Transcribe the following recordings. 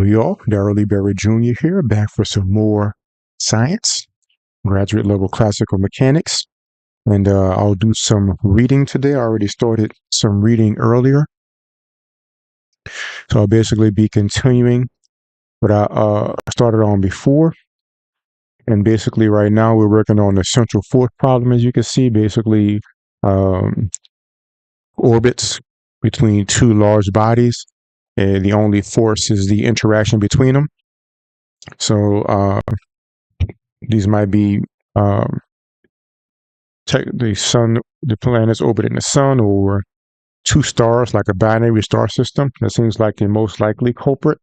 Hello, y'all. Darrell Berry Jr. here, back for some more science, graduate level classical mechanics. And I'll do some reading today. I already started some reading earlier. So I'll basically be continuing what I started on before. And basically, right now, we're working on the central force problem, as you can see, basically orbits between two large bodies. And the only force is the interaction between them. So these might be the sun, the planets orbiting the sun, or two stars, like a binary star system. That seems like the most likely culprit,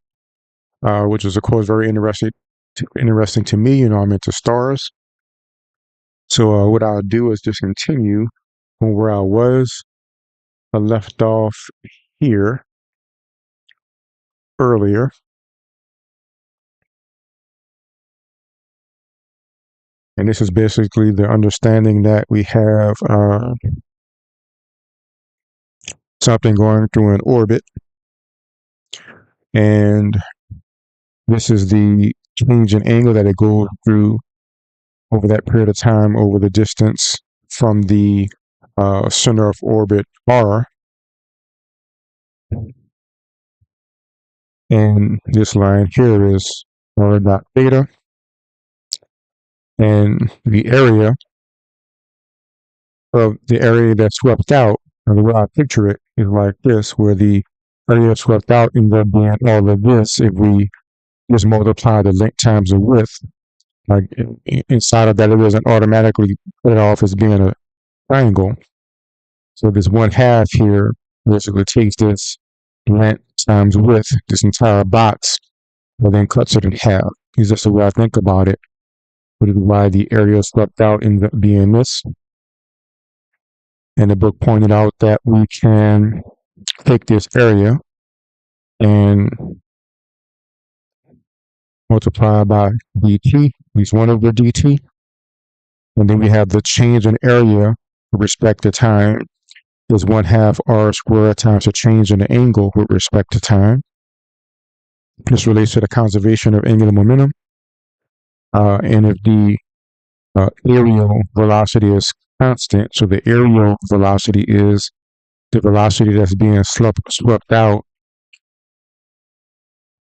which is, of course, very interesting to me. You know, I'm into stars. So what I'll do is just continue from where I was. I left off here earlier. And this is basically the understanding that we have something going through an orbit. And this is the change in angle that it goes through over that period of time, over the distance from the center of orbit R. And this line here is R dot theta. And the area that's swept out, or the way I picture it, is like this, where the area swept out ends up being all of this if we just multiply the length times the width. Like inside of that, it doesn't automatically put it off as being a triangle. So this 1/2 here basically takes this length times width, this entire box, and then cuts it in half. Is just the way I think about it. Which is why the area swept out ends up being this. And the book pointed out that we can take this area and multiply by dt, at least one over dt. And then we have the change in area with respect to time is 1/2 r squared times the change in the angle with respect to time. This relates to the conservation of angular momentum. And if the aerial velocity is constant, so the aerial velocity is the velocity that's being swept out,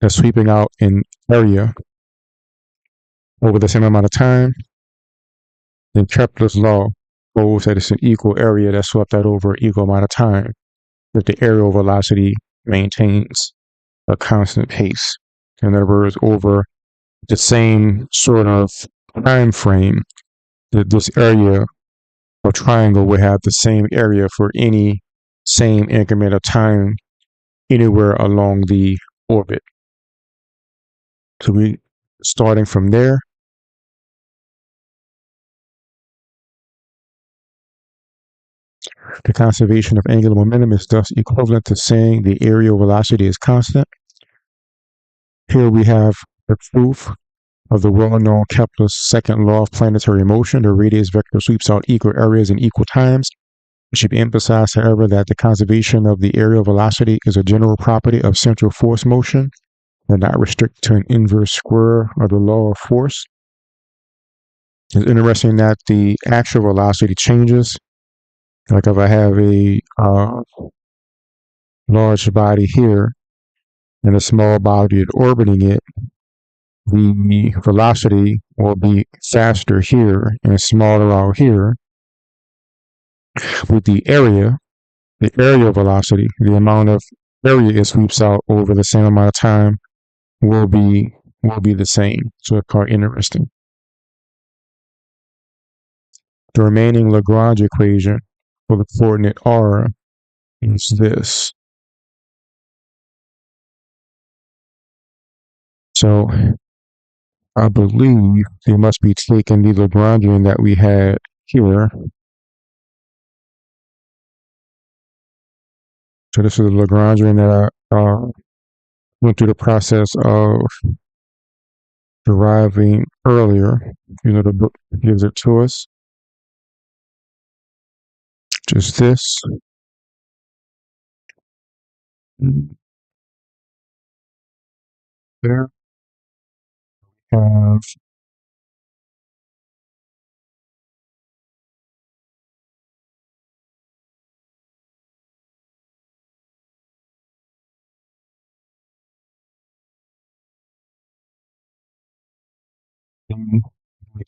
that's sweeping out in area over the same amount of time, then Kepler's law holds that it's an equal area that's swept out over an equal amount of time if the aerial velocity maintains a constant pace. In other words, over the same sort of time frame, that this area or triangle would have the same area for any same increment of time anywhere along the orbit. So we starting from there. The conservation of angular momentum is thus equivalent to saying the aerial velocity is constant. Here we have the proof of the well-known Kepler's second law of planetary motion. The radius vector sweeps out equal areas in equal times. It should be emphasized, however, that the conservation of the aerial velocity is a general property of central force motion and not restricted to an inverse square of the law of force. It's interesting that the actual velocity changes. Like if I have a large body here and a small body orbiting it, the velocity will be faster here and smaller out here. With the area velocity, the amount of area it sweeps out over the same amount of time will be the same. So it's quite interesting. The remaining Lagrange equation for the coordinate r is this. So I believe they must be taking the Lagrangian that we had here. So this is the Lagrangian that I went through the process of deriving earlier. You know, the book gives it to us. Just this. there. Have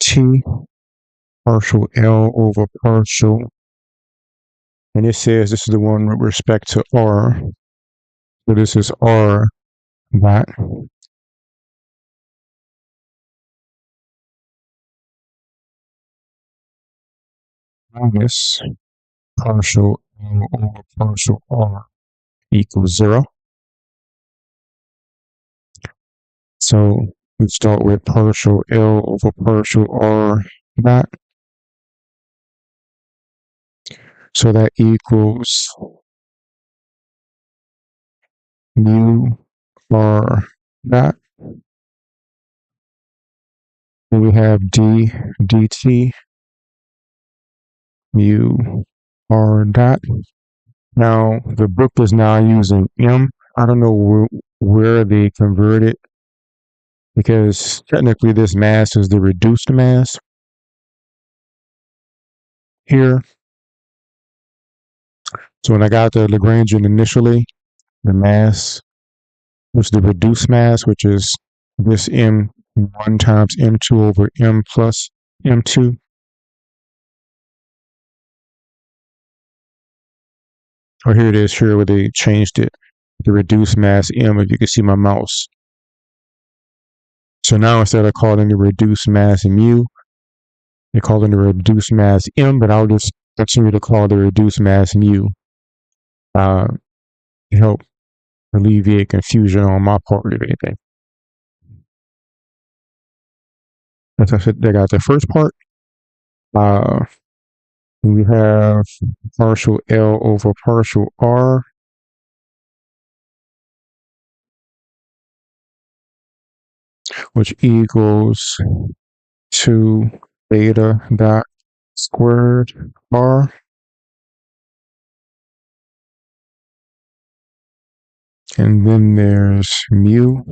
t partial L over partial, and it says this is the one with respect to R. So this is R dot minus partial L over partial R equals 0. So we start with partial L over partial R dot. So that equals mu R dot. And we have d dt mu R dot. Now the book is now using M. I don't know where they converted, because technically this mass is the reduced mass here. So when I got the Lagrangian initially, the mass was the reduced mass, which is this M1 times M2 over M plus M2. Or here it is here where they changed it, the reduced mass M, if you can see my mouse. So now instead of calling the reduced mass mu, they call it the reduced mass M, but I'll just continue to call the reduced mass mu to help alleviate confusion on my part of anything. As I said, they got the first part. We have partial L over partial R. Which equals 2 beta dot squared R. And then there's mu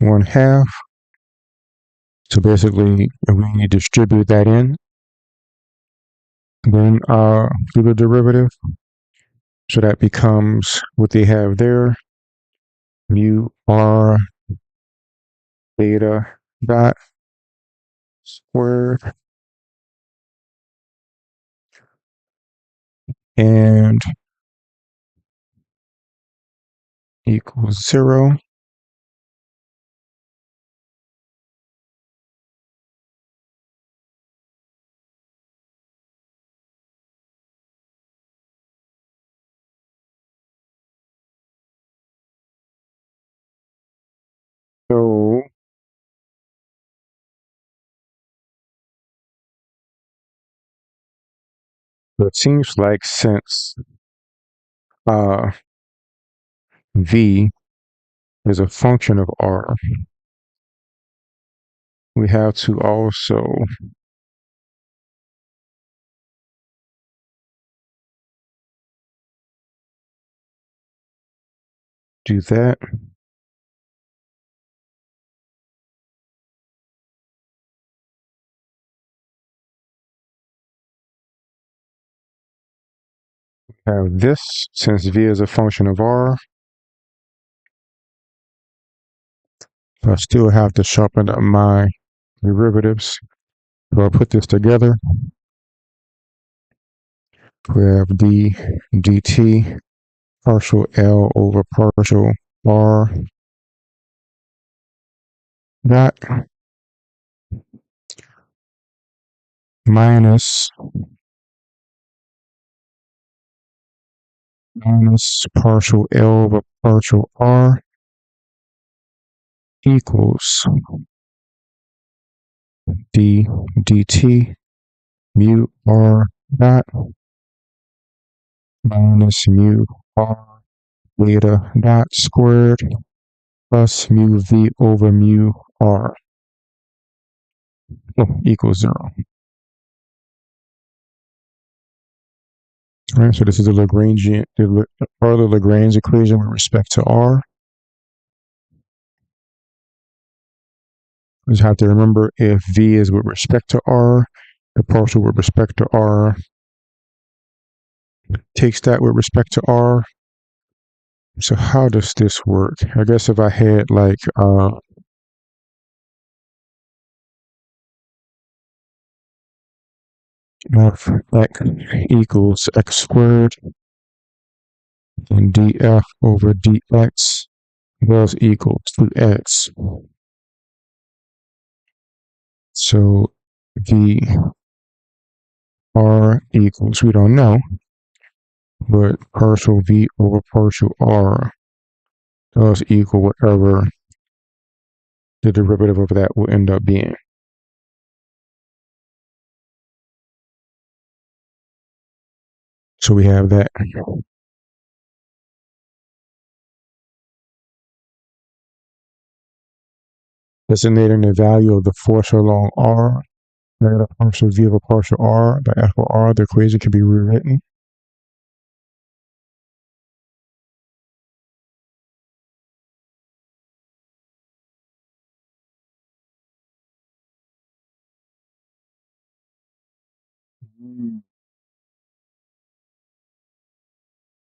1/2. So basically, if we distribute that in, then do the derivative. So that becomes what they have there, mu R beta dot squared and equals 0. So it seems like since v is a function of R, we have to also do that. Have this, since v is a function of R, I still have to sharpen up my derivatives. So I'll put this together. We have d dt partial L over partial R dot minus partial L over partial R equals d dt mu R dot minus mu R beta dot squared plus mu v over mu R equals 0. All right, so this is the Lagrangian, the Euler Lagrange equation with respect to R. You just have to remember if V is with respect to R, the partial with respect to R takes that with respect to R. So how does this work? I guess if I had like f x equals x squared and df over dx was equal to x. So V R equals, we don't know, but partial V over partial R does equal whatever the derivative of that will end up being. So we have that. Designating the value of the force along R, negative partial V over partial R by F of R, the equation can be rewritten.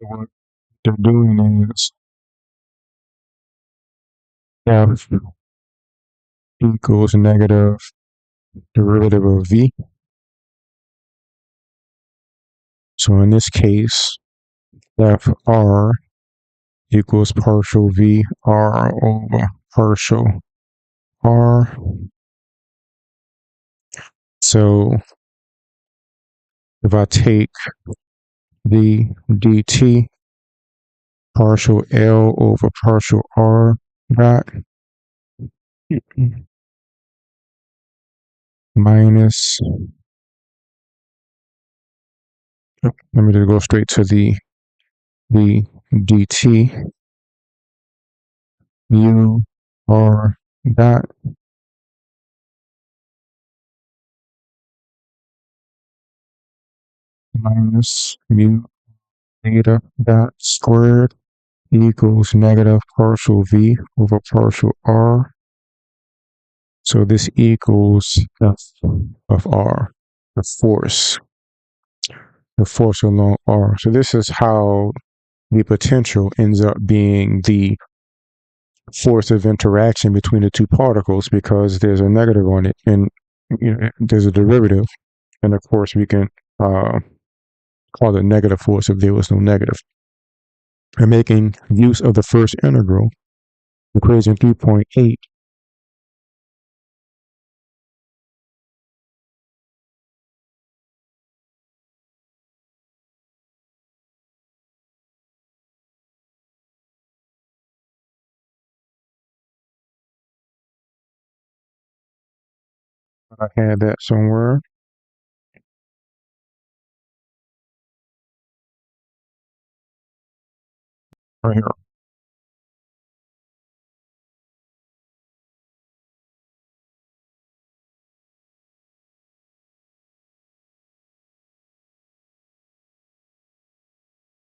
What they're doing is F equals negative derivative of V. So in this case, FR equals partial V R over partial R. So if I take the dt partial L over partial R dot minus, let me just go straight to the dt mu R dot minus mu theta dot squared equals negative partial V over partial R. So this equals F of R, the force along R. So this is how the potential ends up being the force of interaction between the two particles, because there's a negative on it and there's a derivative. And of course we can call it negative force if there was no negative. And making use of the first integral, equation 3.8, I had that somewhere right here.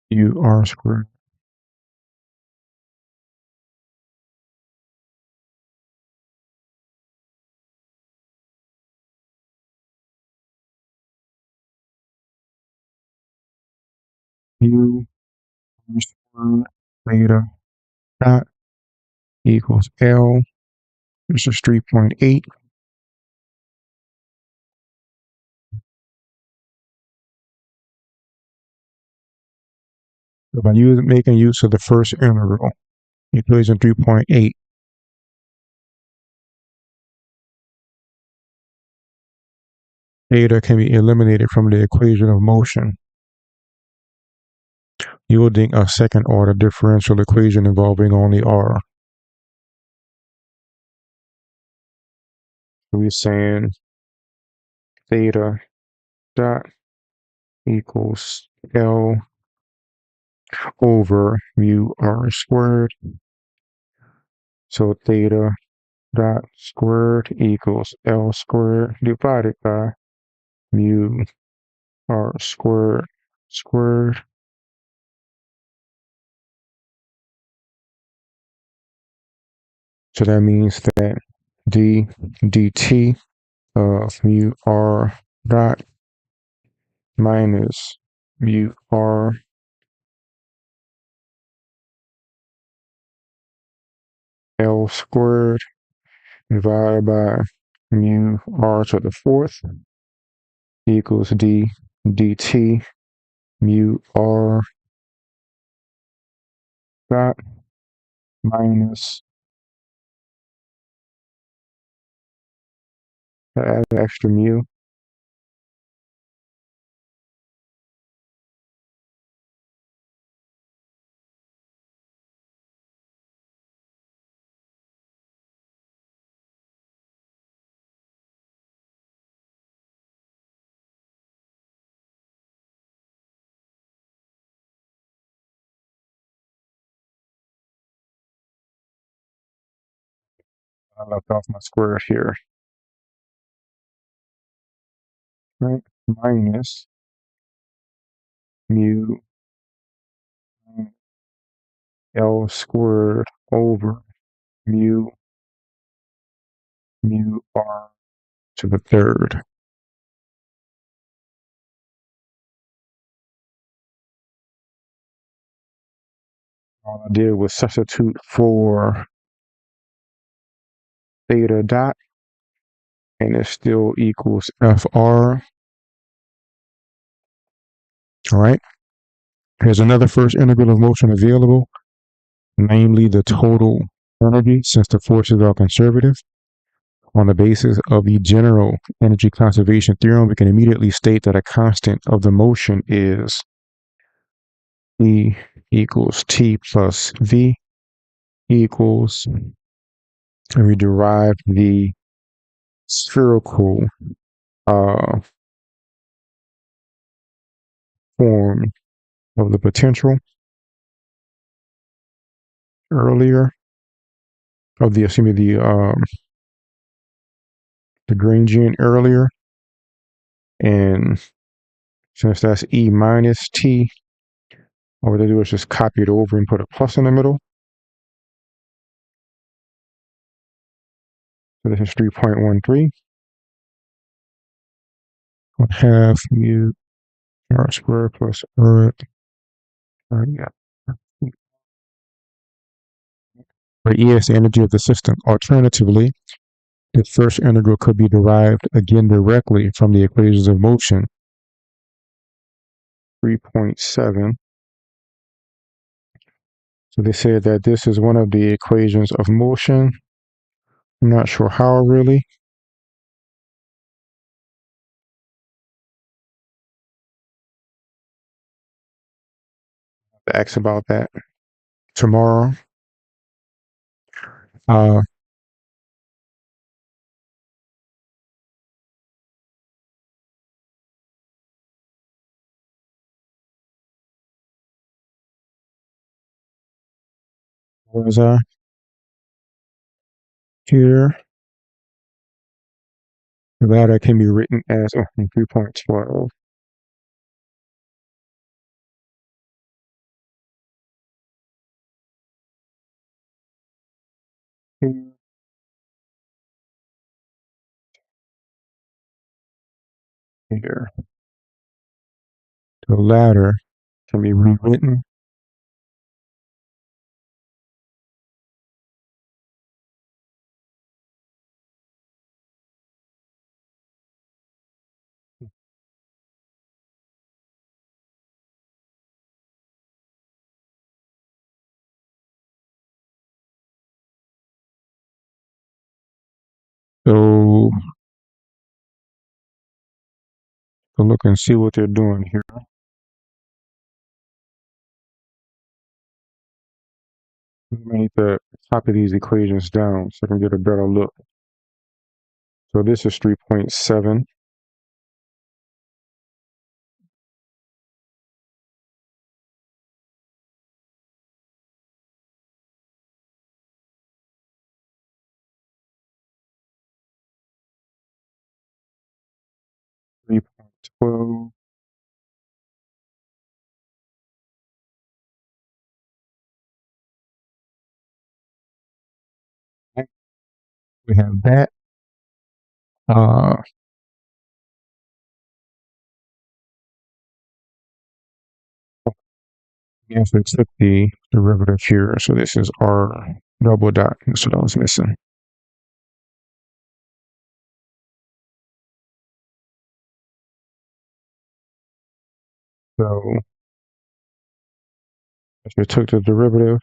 U R squared U R squared theta dot equals L. This is 3.8. So by making use of the first integral, equation 3.8, theta can be eliminated from the equation of motion, yielding a second order differential equation involving only R. So we're saying theta dot equals L over mu R squared. So theta dot squared equals L squared divided by mu R squared squared. So that means that d dt of mu r dot minus mu r L squared divided by mu r to the fourth equals d dt mu r dot minus, add the extra mu, I left off my square here, right? Minus mu L squared over mu r to the third. All I did was substitute for theta dot, and it still equals FR. All right. Here's another first integral of motion available, namely the total energy, since the forces are conservative. On the basis of the general energy conservation theorem, we can immediately state that a constant of the motion is E equals T plus V equals, and we derive the spherical form of the potential earlier, of the, excuse me, the Lagrangian earlier, and since that's E minus T, all we have to do is just copy it over and put a plus in the middle. So this is 3.13. We'll have mu r squared plus r. Yeah. Where E is the energy of the system. Alternatively, the first integral could be derived again directly from the equations of motion. 3.7. So they said that this is one of the equations of motion. I'm not sure how really. I'll ask about that tomorrow. Uh, what was I? Here. That can be written as 3.12. Here. The latter can be rewritten so look and see what they're doing here. I need to copy these equations down so I can get a better look. So this is 3.7. We have that. Uh, we actually took the derivative here. So this is r double dot. That's what I was missing. So if we took the derivative,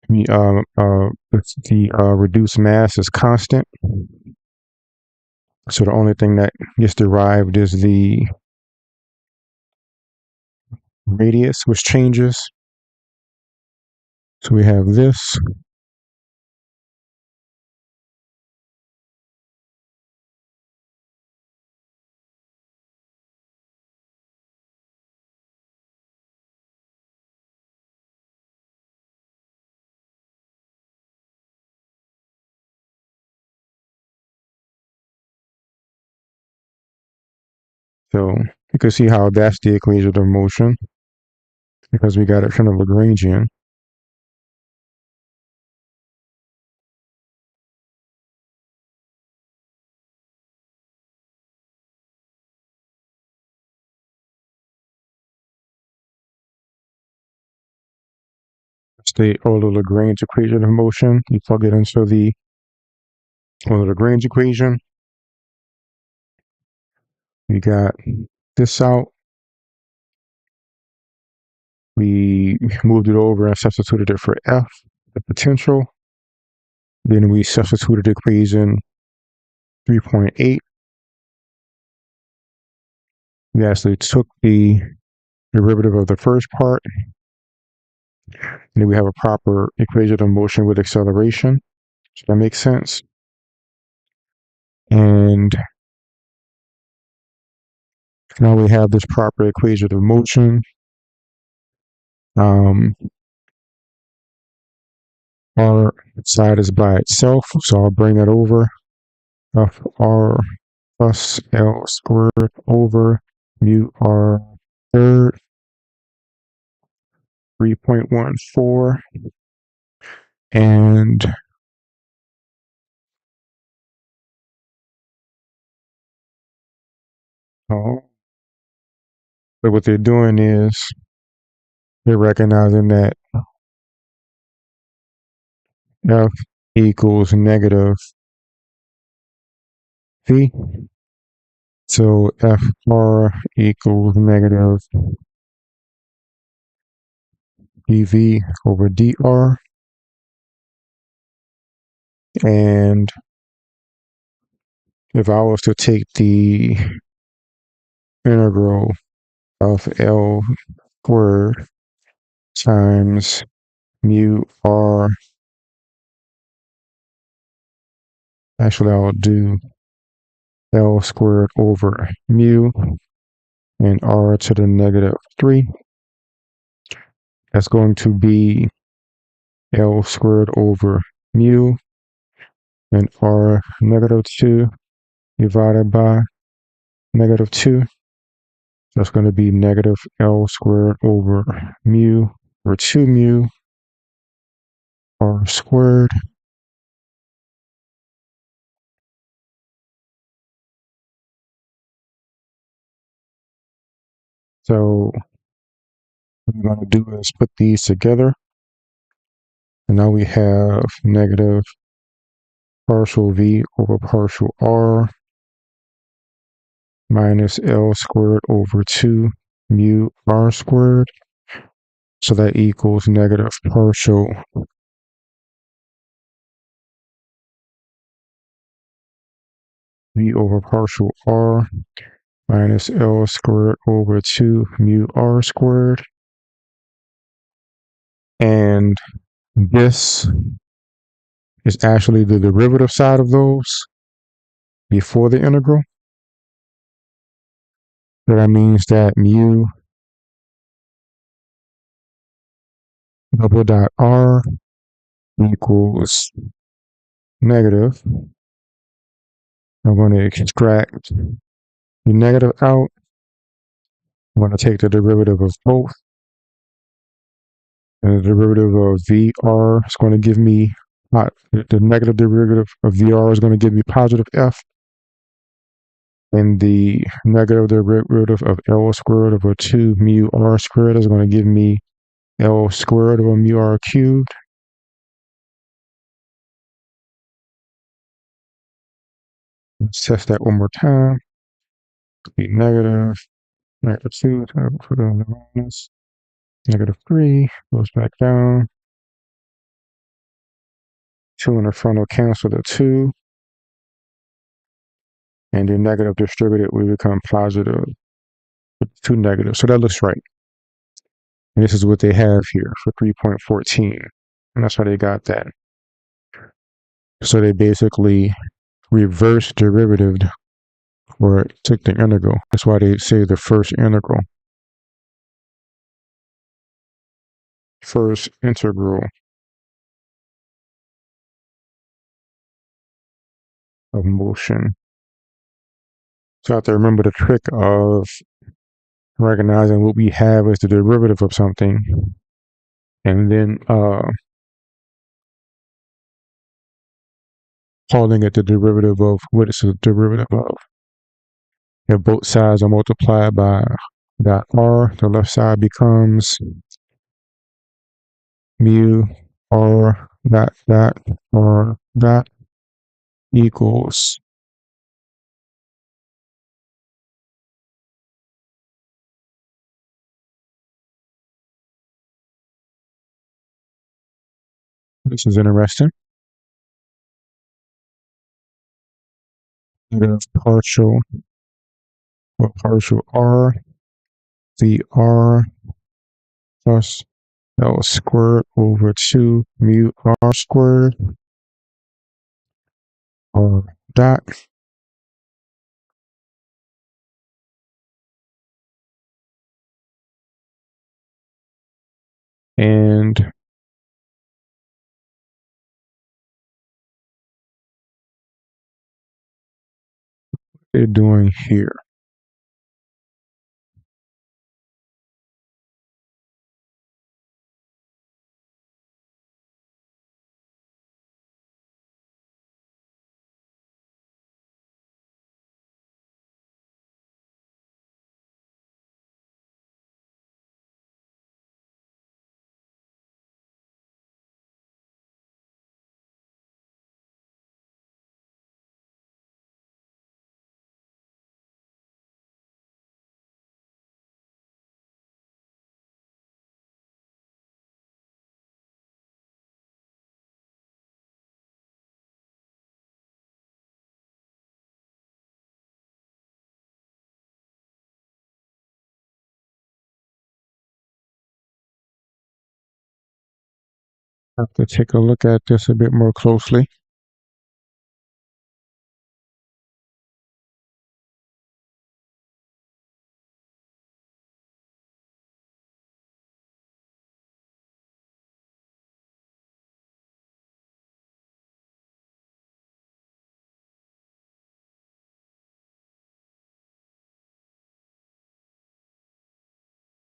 the reduced mass is constant. So the only thing that gets derived is the radius, which changes. So we have this. So you can see how that's the equation of motion because we got it from the Lagrangian. It's the Euler Lagrange equation of motion. You plug it into the Euler Lagrange equation. We got this out. We moved it over and substituted it for F, the potential. Then we substituted equation 3.8. We actually took the derivative of the first part. And then we have a proper equation of motion with acceleration. Does that make sense? And now we have this proper equation of motion. R side is by itself, so I'll bring that over. F R plus L squared over mu R third, 3.14. And so what they're doing is they're recognizing that F equals negative V. So FR equals negative dV over dr. And if I was to take the integral of L squared times mu R, actually I'll do L squared over mu and R to the negative 3. That's going to be L squared over mu and R negative 2 divided by negative 2. That's going to be negative L squared over mu or 2 mu R squared. So what we're going to do is put these together. And now we have negative partial V over partial R minus L squared over 2 mu R squared. So that equals negative partial V over partial R minus L squared over 2 mu R squared. And this is actually the derivative side of those before the integral. So that means that mu double dot R equals negative. I'm going to extract the negative out. I'm going to take the derivative of both. And the derivative of VR is going to give me The negative derivative of VR is going to give me positive f, and the negative derivative of L squared over 2 mu r squared is going to give me L squared over mu r cubed. Let's test that one more time. Be negative, -2, put it on the minus, -3, goes back down. 2 in the front will cancel the 2. And the negative distributed will become positive with 2 negatives. So that looks right. And this is what they have here for 3.14. And that's how they got that. So they basically reverse derivative or took the integral. That's why they say the first integral. First integral of motion. So I have to remember the trick of recognizing what we have as the derivative of something, and then calling it the derivative of what it's a derivative of. If both sides are multiplied by that r, the left side becomes mu r dot equals this is interesting. Negative partial or partial r, the r plus L squared over 2 mu r squared r dot and they're doing here. Have to take a look at this a bit more closely.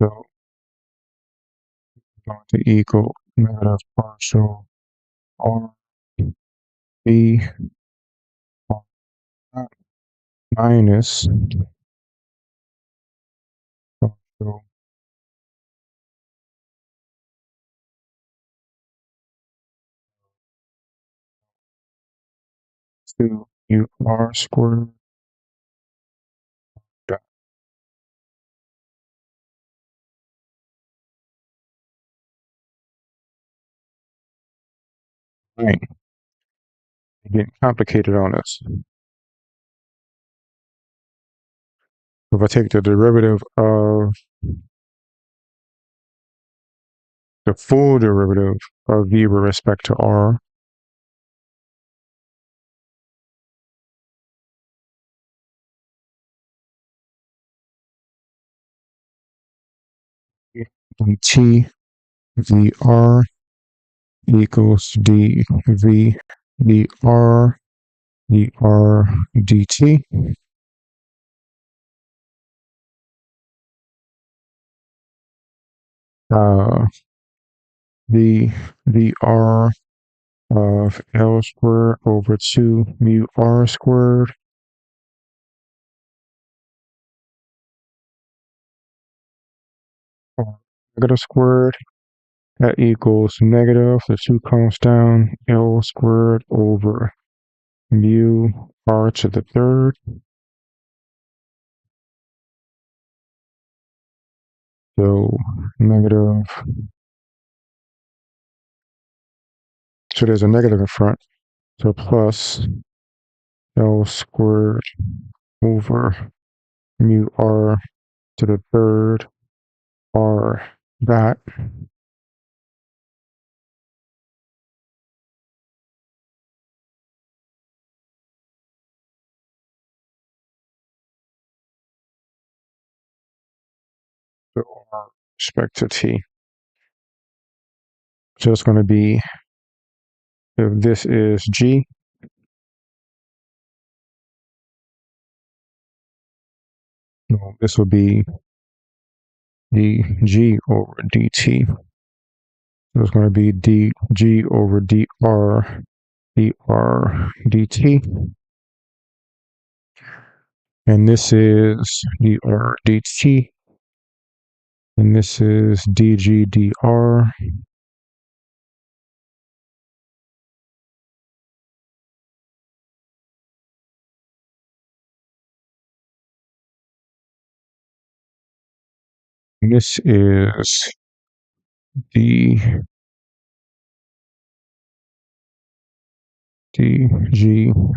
So going to equal negative partial r b minus partial two u r squared dot. Right. It's getting complicated on us. If I take the derivative of the full derivative of v with respect to r, dt vr equals dv dr dr dt. V vr of L squared over 2 mu R squared negative squared. That equals negative, the 2 comes down, L squared over mu R to the third. So negative, so there's a negative in front. So plus L squared over mu R to the third R dot. So R respect to T. So it's going to be, if this is G, no, this will be dg over dt. So it's going to be dg over dr dt. And this is dr dt. And this is dg dr. And this is dg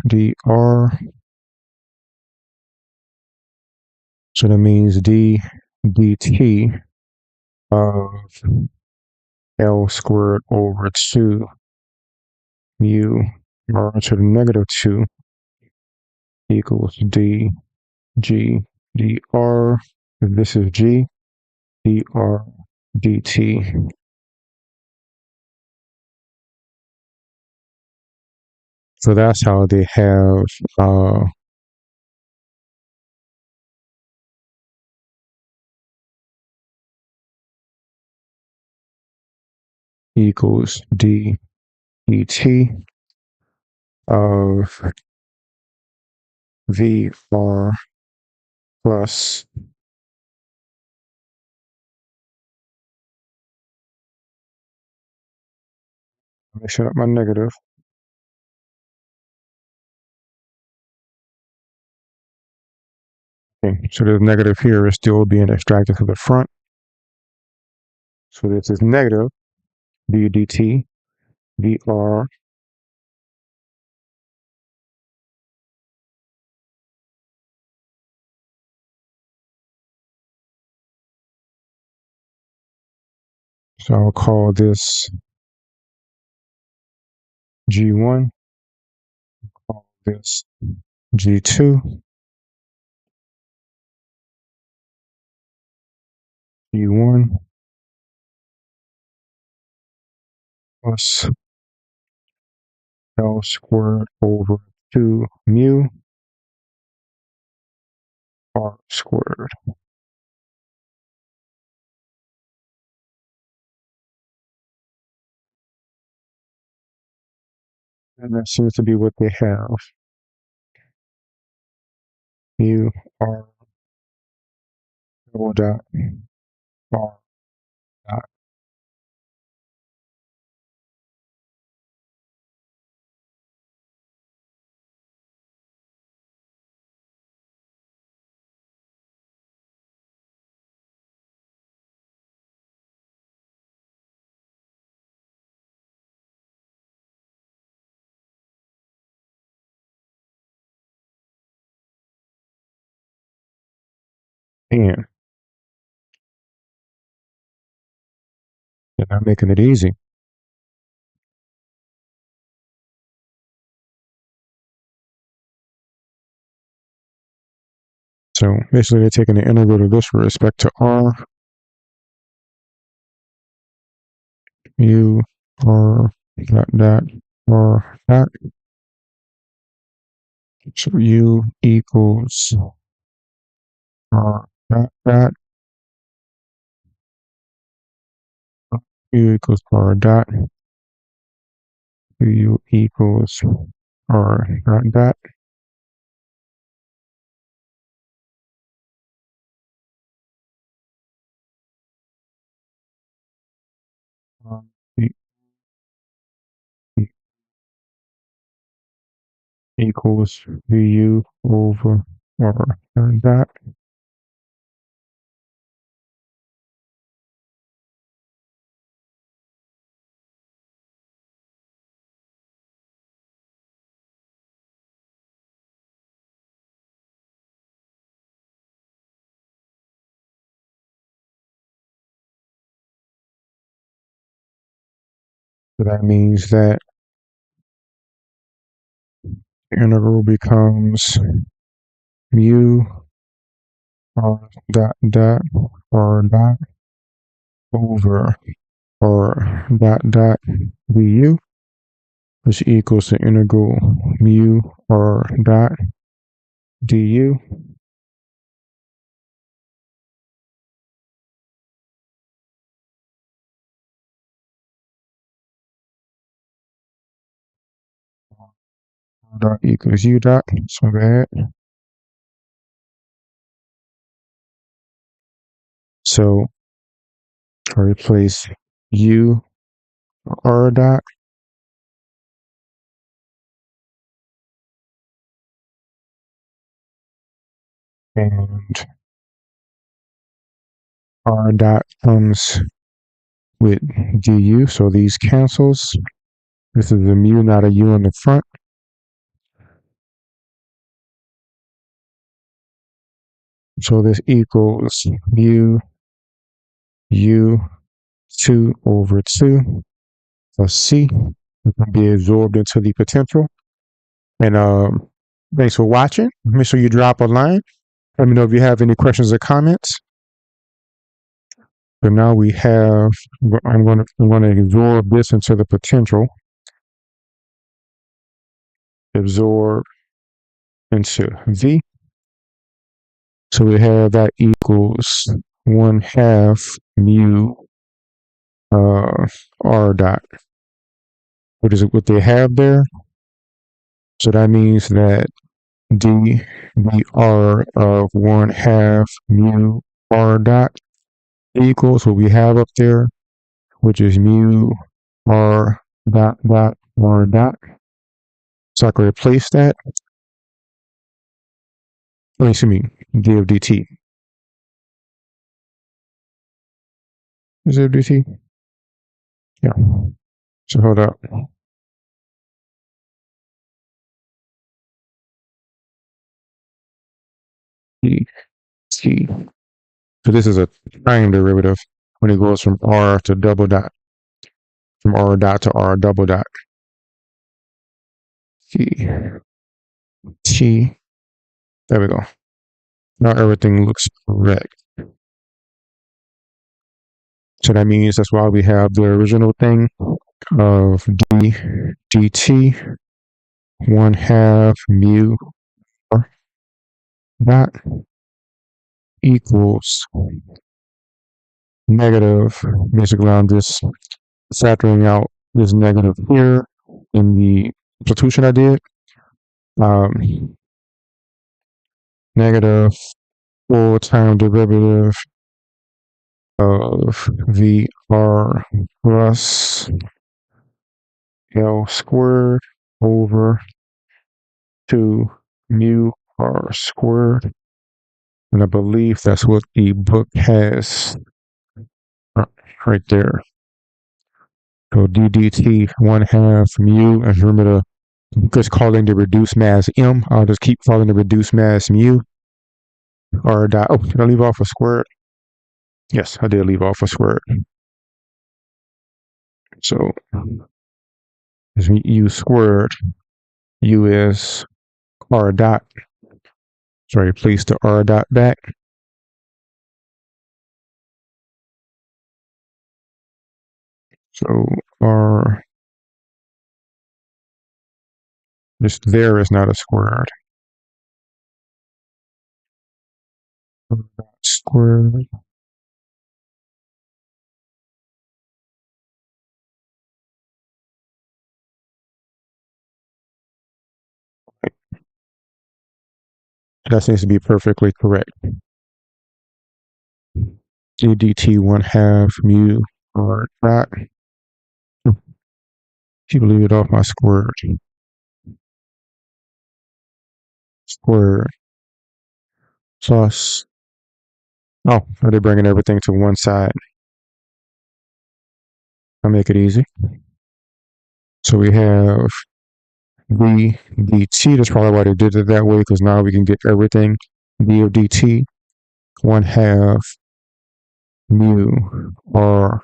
dr. So that means d dt of L squared over 2 mu r to the negative 2 equals d g dr. If this is g, dr dt. So that's how they have equals d dt of vr plus let me shut up my negative. Okay, so the negative here is still being extracted to the front. So this is negative d dt vr so I'll call this G1, call this G2, G1 plus L squared over 2 mu R squared. And that seems to be what they have. Mu R double dot R dot. And they're not making it easy. So basically they're taking the integral of this with respect to R, mu R dot dot R dot. So U equals R dot dot. U equals R dot. du equals r dot dot e- equals du over r dot dot. So that means that the integral becomes mu r dot dot r dot over r dot dot du, which equals the integral mu r dot du. Dot equals u dot. So bad. So I replace u r dot and r dot comes with du. So these cancels. This is a mu, not a u in the front. So this equals mu u 2 over 2 plus c. It can be absorbed into the potential. And thanks for watching. Make sure you drop a line. Let me know if you have any questions or comments. So now we have, I'm going to absorb this into the potential. Absorb into V. So we have that equals 1/2 mu r dot. What is it? What they have there? So that means that dr of 1/2 mu r dot equals what we have up there, which is mu r dot dot r dot. So I can replace that. Excuse me, d of dt. Is it dt? Yeah. So hold up. D t. So this is a time derivative when it goes from r to double dot, from r dot to r double dot. T. T. There we go. Now everything looks correct. So that means that's why we have the original thing of d dt 1/2 mu r dot equals negative. Basically, I'm just factoring out this negative here in the substitution I did. Negative full time derivative of VR plus L squared over 2 mu R squared. And I believe that's what the book has right there. So ddt 1/2 mu, and remember the just calling the reduced mass m. I'll just keep calling the reduced mass mu. Or dot. Oh, did I leave off a squared? Yes, I did leave off a squared. So is u squared. U is r dot. So I replace the r dot back. So r, this there is not a squared. Squared. That seems to be perfectly correct. d dt 1/2 mu r dot. People leave it off my squared. Squared plus, oh, are they bringing everything to one side? I'll make it easy. So we have d dt, that's probably why they did it that way, because now we can get everything. d of dt 1/2 mu r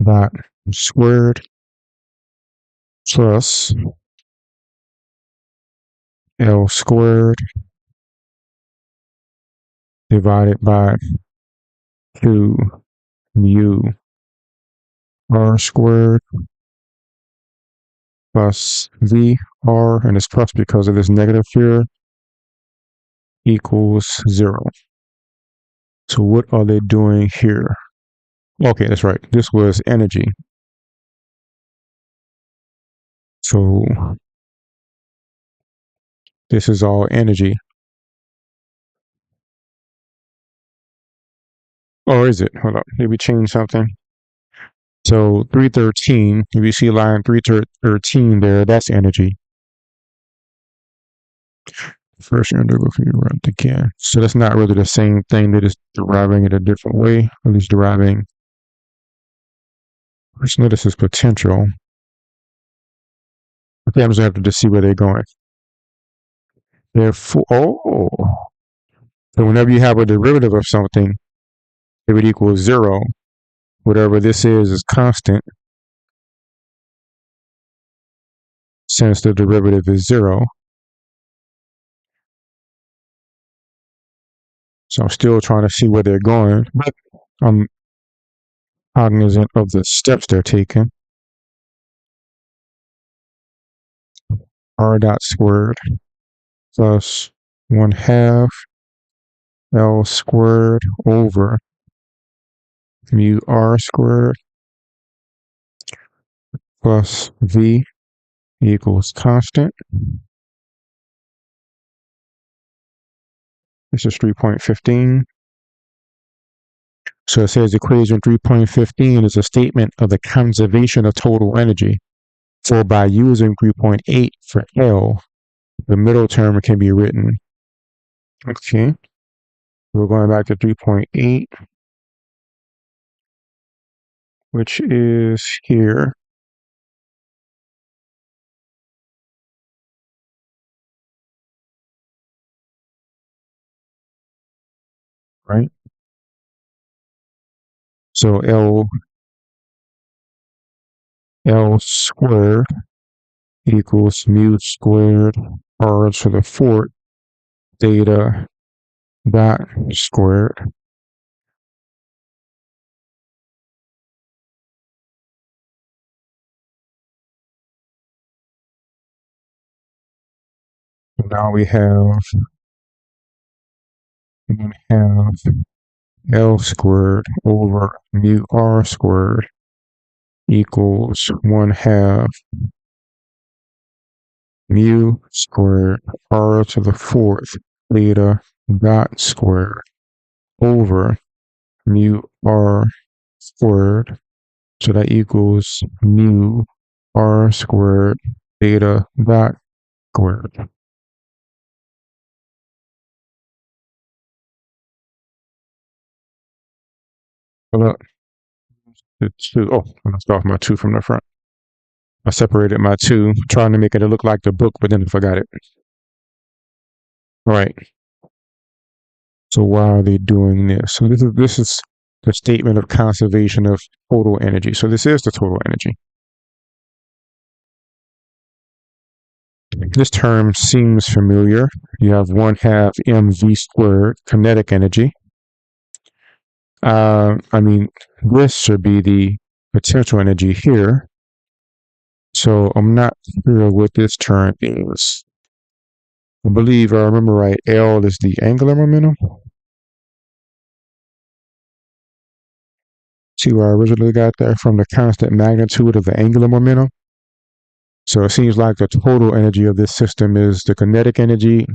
dot squared plus L squared divided by 2 mu r squared plus v r, and it's plus because of this negative here, equals 0. So what are they doing here? Okay, that's right. This was energy. So this is all energy. Or is it? Hold up. Did we change something? So 313, if you see line 313 there, that's energy. First integral can be run again. So that's not really the same thing. They're just deriving it a different way. At least deriving. First, notice is potential. Okay, I'm just going to have to just see where they're going. Therefore, oh. So whenever you have a derivative of something, it would equal 0. Whatever this is constant, since the derivative is 0. So I'm still trying to see where they're going, but I'm cognizant of the steps they're taking. R dot squared plus 1/2 L squared over mu R squared plus V equals constant. This is 3.15. So it says equation 3.15 is a statement of the conservation of total energy. So by using 3.8 for L, the middle term can be written. Okay. We're going back to 3.8, which is here. Right? So L squared equals mu squared r to the 4th theta dot squared. So now we have L squared over mu r squared equals 1/2 mu squared r to the 4th theta dot squared over mu r squared. So that equals mu r squared theta dot squared. Well, it's 2. Oh, I left off my 2 from the front. I separated my 2, trying to make it look like the book, but then I forgot it. All right. So why are they doing this? So this is the statement of conservation of total energy. So this is the total energy. This term seems familiar. You have 1/2 mv squared kinetic energy. I mean, this should be the potential energy here. So I'm not sure what this term is. I believe, I remember right, L is the angular momentum. See where I originally got that from, the constant magnitude of the angular momentum. So it seems like the total energy of this system is the kinetic energy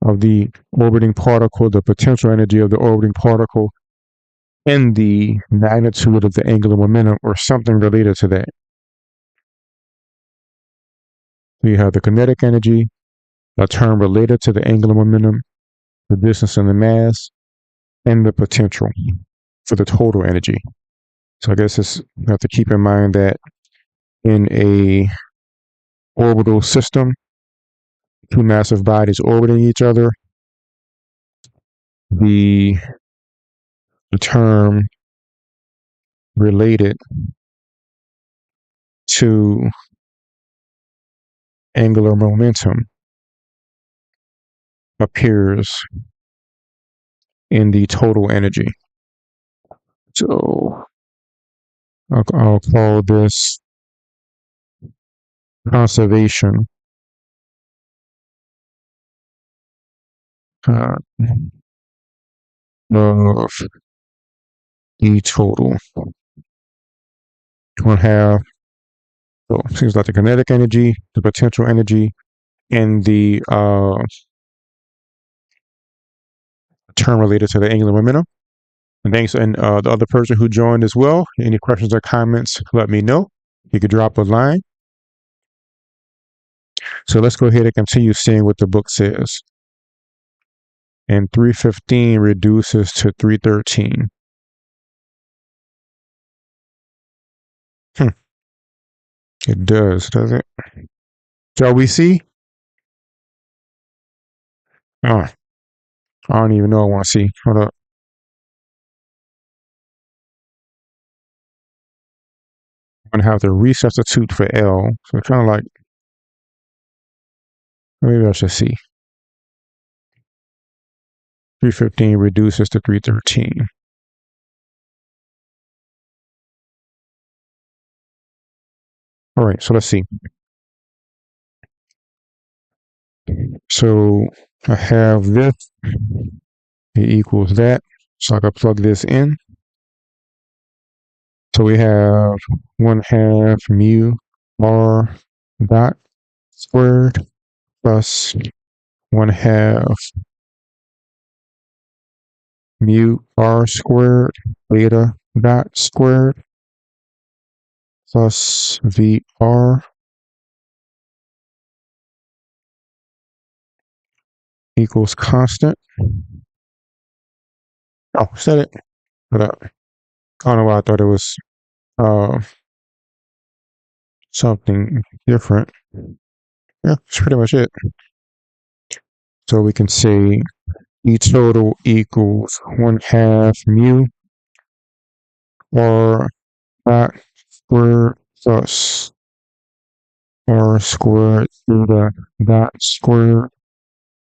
of the orbiting particle, the potential energy of the orbiting particle, and the magnitude of the angular momentum, or something related to that. So you have the kinetic energy, a term related to the angular momentum, the distance and the mass, and the potential for the total energy. So I guess you have to keep in mind that in a orbital system, two massive bodies orbiting each other, the term related to angular momentum appears in the total energy. So I'll call this conservation of the total. We'll have, so seems like the kinetic energy, the potential energy, and the term related to the angular momentum. And thanks, and the other person who joined as well. Any questions or comments, let me know. You could drop a line. So let's go ahead and continue seeing what the book says. And 315 reduces to 313. It does it? Shall we see? Oh, I don't even know I want to see. Hold up. I'm going to have to resubstitute for L. So kind of like, maybe I should see. 315 reduces to 313. All right, so let's see. So I have this, it equals that. So I can plug this in. So we have 1/2 mu r dot squared plus 1/2 mu r squared beta dot squared plus VR equals constant. Oh, said it. But I don't know why I thought it was something different. Yeah, that's pretty much it. So we can say E total equals 1/2 mu r dot squared plus r squared beta dot squared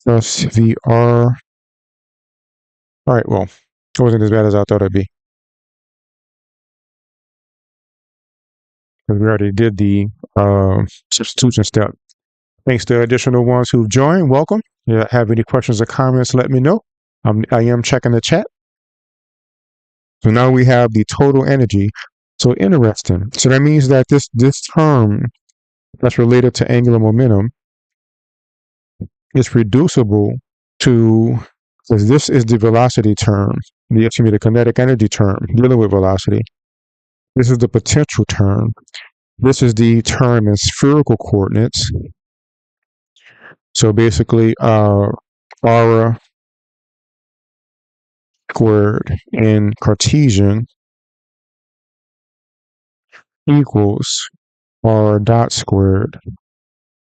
plus VR. All right, well, it wasn't as bad as I thought it'd be. Because we already did the substitution step. Thanks to additional ones who've joined. Welcome. If you have any questions or comments, let me know. I am checking the chat. So now we have the total energy. So interesting. So that means that this term that's related to angular momentum is reducible to, because this is the velocity term, the kinetic energy term dealing with velocity. This is the potential term. This is the term in spherical coordinates. So basically, r squared in Cartesian equals r dot squared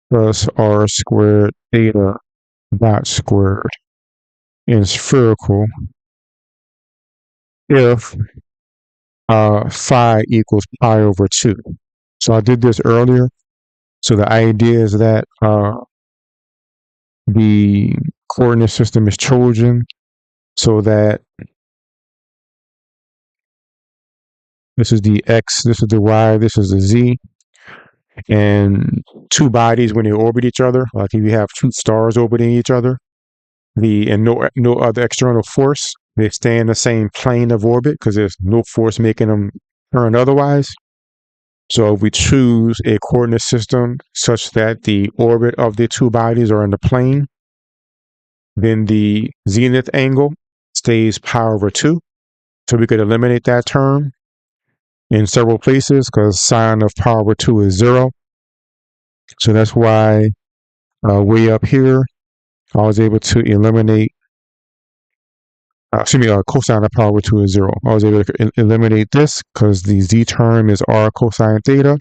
plus r squared theta dot squared in spherical if phi equals pi over 2. So I did this earlier. So the idea is that the coordinate system is chosen so that this is the x, this is the y, this is the z, and two bodies when they orbit each other, like if you have two stars orbiting each other, and no other external force, they stay in the same plane of orbit because there's no force making them turn otherwise. So if we choose a coordinate system such that the orbit of the two bodies are in the plane, then the zenith angle stays pi over 2. So we could eliminate that term in several places because sine of pi over 2 is 0. So that's why way up here, I was able to eliminate, cosine of pi over 2 is 0. I was able to eliminate this because the z term is r cosine theta.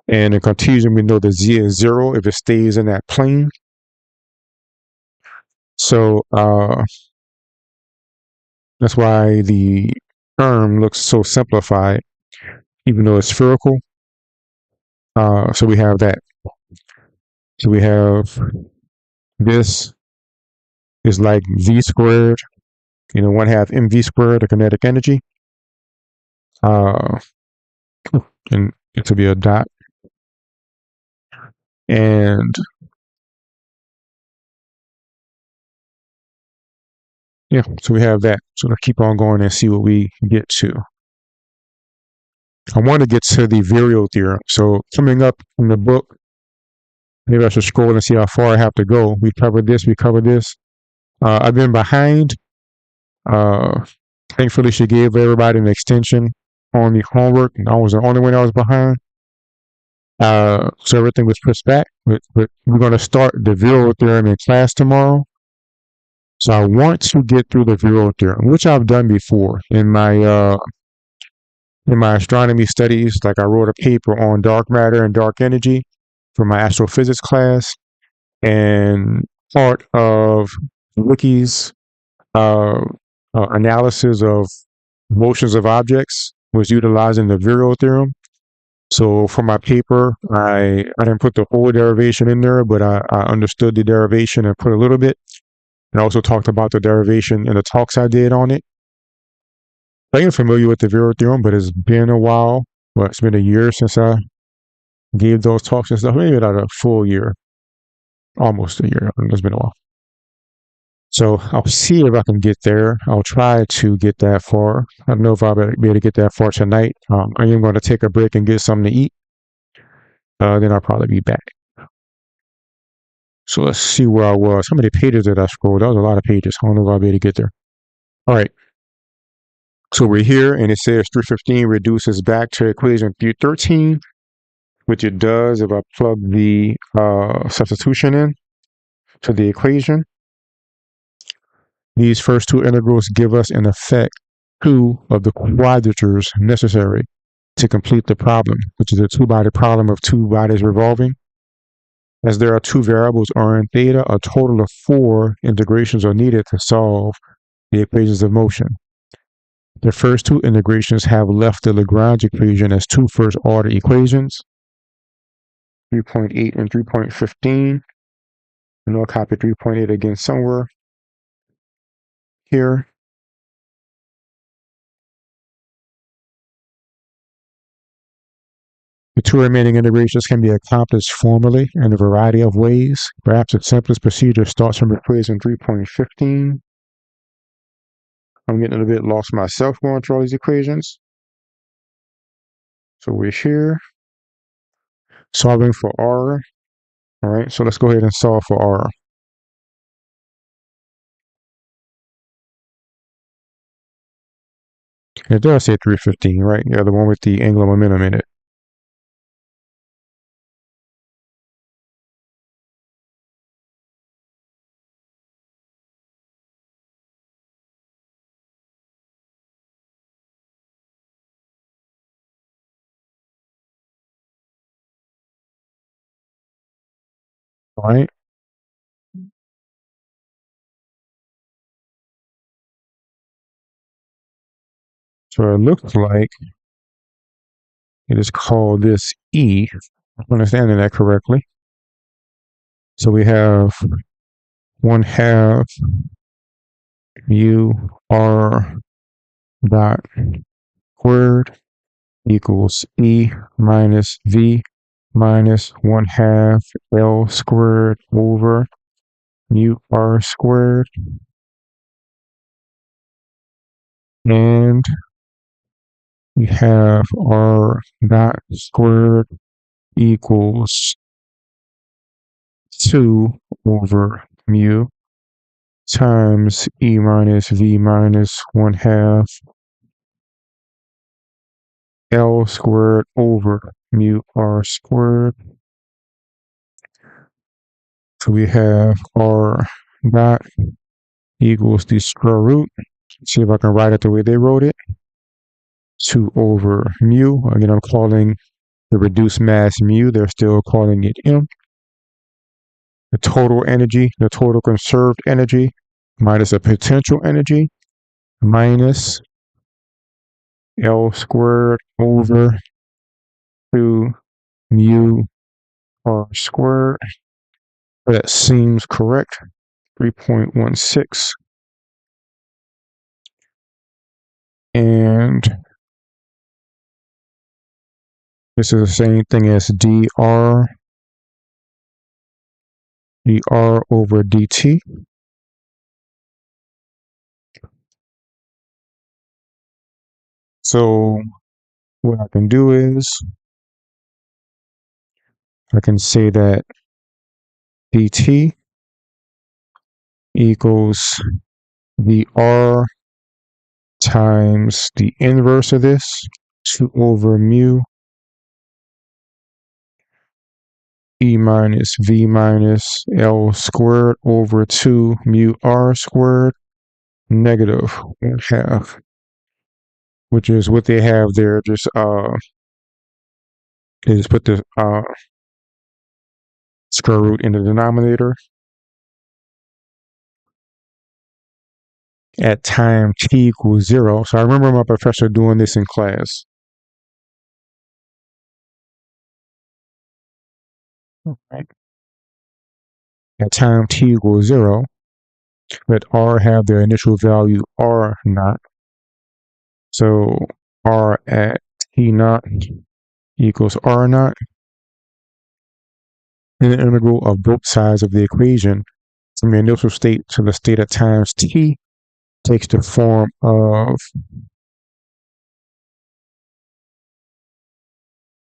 And in Cartesian, we know that z is 0 if it stays in that plane. So that's why the term looks so simplified, even though it's spherical. So we have that. So we have this is like v squared, 1/2 mv squared, the kinetic energy. And it will be a dot. And yeah, so we have that. So let's keep on going and see what we get to. I want to get to the virial theorem. So coming up in the book, maybe I should scroll and see how far I have to go. We covered this. I've been behind. Thankfully, she gave everybody an extension on the homework, and I was the only one that was behind. So everything was pushed back. But we're going to start the virial theorem in class tomorrow. So I want to get through the virial theorem, which I've done before in my astronomy studies. Like I wrote a paper on dark matter and dark energy for my astrophysics class, and part of Wiki's analysis of motions of objects was utilizing the virial theorem. So for my paper, I didn't put the whole derivation in there, but I understood the derivation and put a little bit. And I also talked about the derivation in the talks I did on it. I am familiar with the virial theorem, but it's been a while. Well, it's been a year since I gave those talks and stuff. Maybe not a full year, almost a year. It's been a while. So I'll see if I can get there. I'll try to get that far. I don't know if I'll be able to get that far tonight. I am going to take a break and get something to eat. Then I'll probably be back. So let's see where I was. How many pages did I scroll? That was a lot of pages. I don't know if I'll be able to get there. All right. So we're here, and it says 315 reduces back to equation 313, which it does if I plug the substitution in to the equation. These first two integrals give us, in effect, two of the quadratures necessary to complete the problem, which is a two-body problem of two bodies revolving. As there are two variables, r and theta, a total of 4 integrations are needed to solve the equations of motion. The first two integrations have left the Lagrange equation as two first-order equations, 3.8 and 3.15. And I'll copy 3.8 again somewhere here. The two remaining integrations can be accomplished formally in a variety of ways. Perhaps the simplest procedure starts from equation 3.15. I'm getting a little bit lost myself going through all these equations. So we're here, solving for r. All right, so let's go ahead and solve for r. It does say 315, right? Yeah, the one with the angular momentum in it. All right. So it looks like it is called this E, if I'm understanding that correctly. So we have 1/2 mu r dot squared equals E minus V minus 1/2 L squared over mu r squared. And we have r dot squared equals 2 over mu times e minus v minus 1/2 L squared over mu r squared. So we have r dot equals the square root. See if I can write it the way they wrote it. 2 over mu. Again, I'm calling the reduced mass mu. They're still calling it m. The total energy, the total conserved energy, minus the potential energy, minus L squared over 2 mu r squared. That seems correct. 3.16. And this is the same thing as dr over dt. So what I can do is I can say that dt equals dr times the inverse of this, 2 over mu e minus v minus L squared over 2 mu r squared negative 1/2, which is what they have there. Just they just put the square root in the denominator. At time t equals 0. So I remember my professor doing this in class. Okay. At time t equals 0, let r have their initial value r naught. So r at t naught equals r naught. And the integral of both sides of the equation from the initial state to the state at times t takes the form of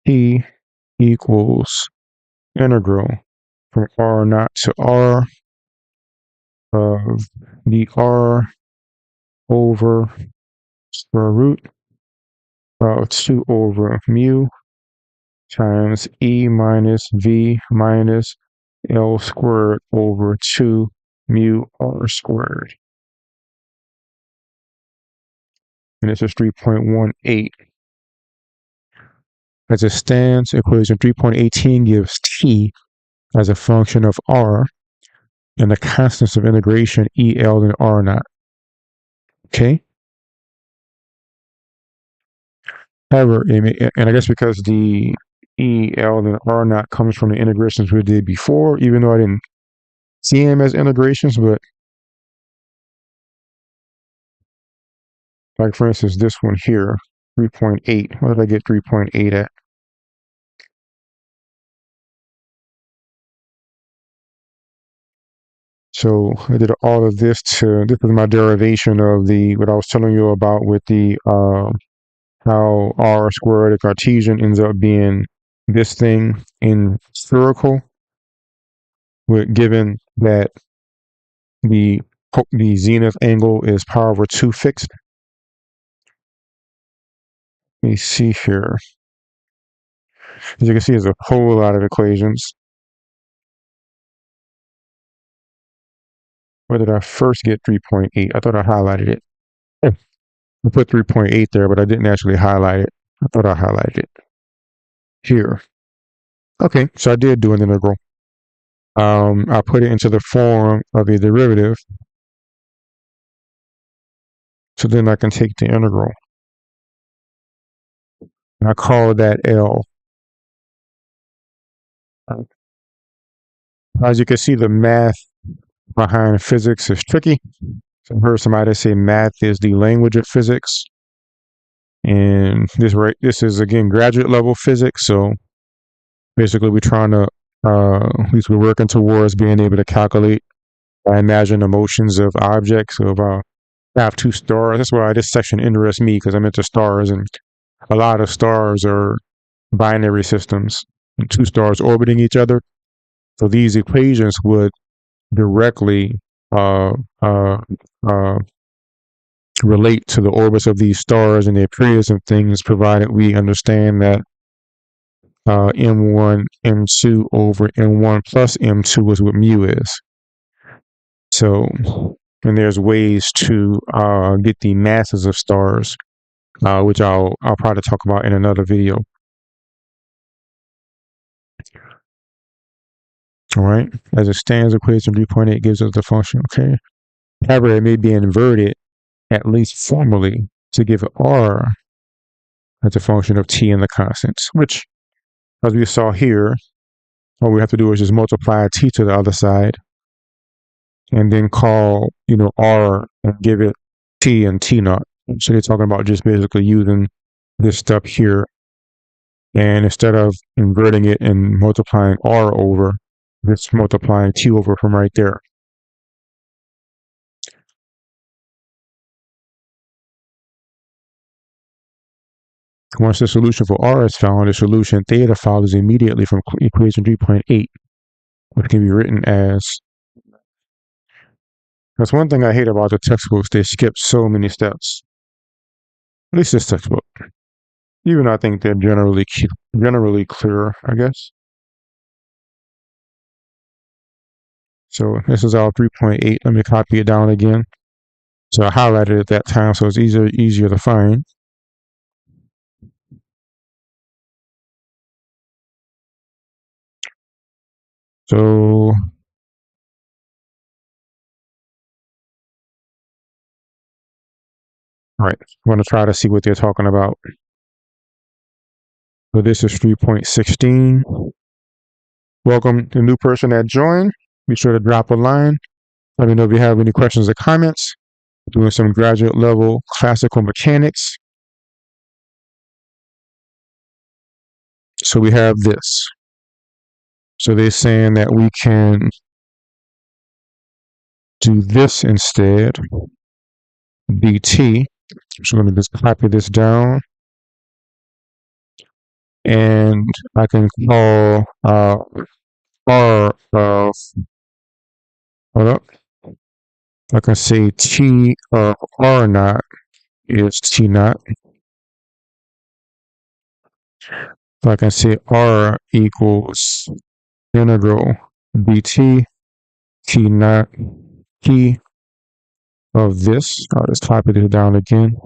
t equals integral from r naught to r of dr over square root of 2 over mu times e minus v minus L squared over 2 mu r squared. And this is 3.18. As it stands, equation 3.18 gives t as a function of r and the constants of integration E, L, and R naught. Okay? However, and I guess because the E, L, and R naught comes from the integrations we did before, even though I didn't see them as integrations, but like for instance, this one here, 3.8. What did I get 3.8 at? So I did all of this this is my derivation of what I was telling you about with the how r squared, the Cartesian, ends up being this thing in spherical, given that the zenith angle is pi over 2 fixed. Let me see here. As you can see, there's a whole lot of equations. Where did I first get 3.8? I thought I highlighted it. I put 3.8 there, but I didn't actually highlight it. I thought I highlighted it here. Okay, so I did do an integral. I put it into the form of a derivative. So then I can take the integral. And I call that L. As you can see, the math behind physics is tricky. So I've heard somebody say math is the language of physics. And this is again graduate level physics. So basically we're trying to at least we're working towards being able to calculate I imagine the motions of objects. So if I have 2 stars, that's why this section interests me, because I'm into stars and a lot of stars are binary systems, two stars orbiting each other. So these equations would directly uh, uh, uh, relate to the orbits of these stars and their periods and things, provided we understand that m1, m2 over m1 plus m2 is what mu is. So, and there's ways to get the masses of stars, which I'll probably talk about in another video. All right, as it stands, equation 3.8 gives us the function. Okay, however, it may be inverted, at least formally, to give r as a function of t and the constants, which, as we saw here, all we have to do is just multiply t to the other side, and then call, r and give it t and t naught. So they're talking about just basically using this stuff here, and instead of inverting it and multiplying r over, just multiplying t over from right there. Once the solution for r is found, the solution theta follows immediately from equation 3.8, which can be written as. That's one thing I hate about the textbooks. They skip so many steps. At least this textbook. Even I think they're generally clearer, I guess. So this is our 3.8. Let me copy it down again. So I highlighted it at that time, so it's easier to find. So all right, I'm going to try to see what they're talking about. So this is 3.16. Welcome to the new person that joined. Be sure to drop a line. Let me know if you have any questions or comments. Doing some graduate level classical mechanics. So we have this. So they're saying that we can do this instead. dt. So I'm going to just copy this down. And I can call r of, hold up. I can say t of r naught is t naught. So I can say r equals integral dt t naught t of this. I'll just copy this down again.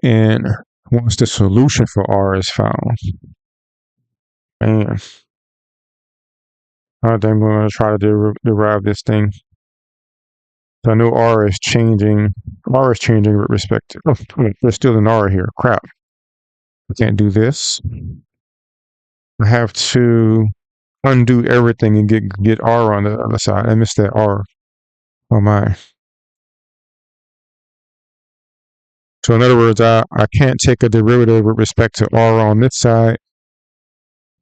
And once the solution for r is found, man, I think I'm going to try to derive this thing. So I know r is changing. R is changing with respect to. Oh, there's still an r here. Crap. I can't do this. I have to undo everything and get r on the other side. I missed that r. Oh my. So in other words, I can't take a derivative with respect to r on this side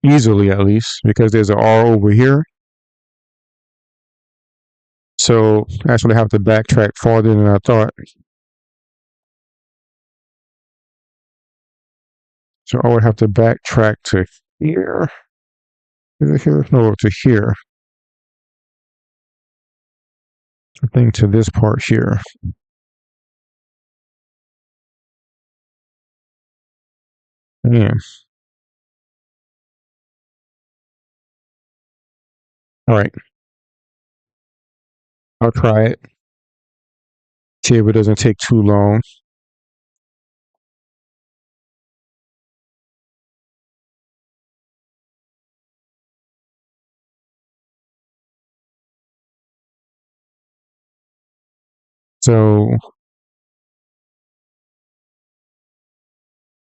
easily, at least, because there's an r over here. So I actually have to backtrack farther than I thought. So I would have to backtrack to here. Is it here? No, to here. I think to this part here. Man. All right. I'll try it. See if it doesn't take too long. So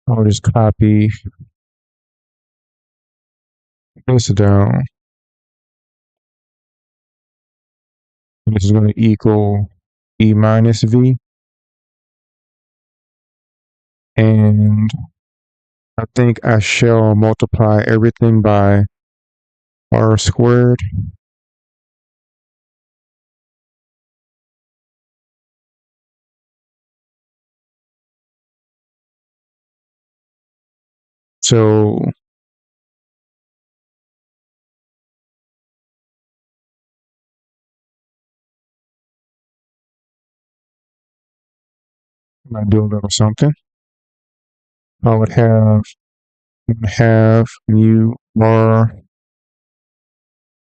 I'll just copy this down. This is going to equal e minus v. And I think I shall multiply everything by r squared. So I might do a little something. I would have mu r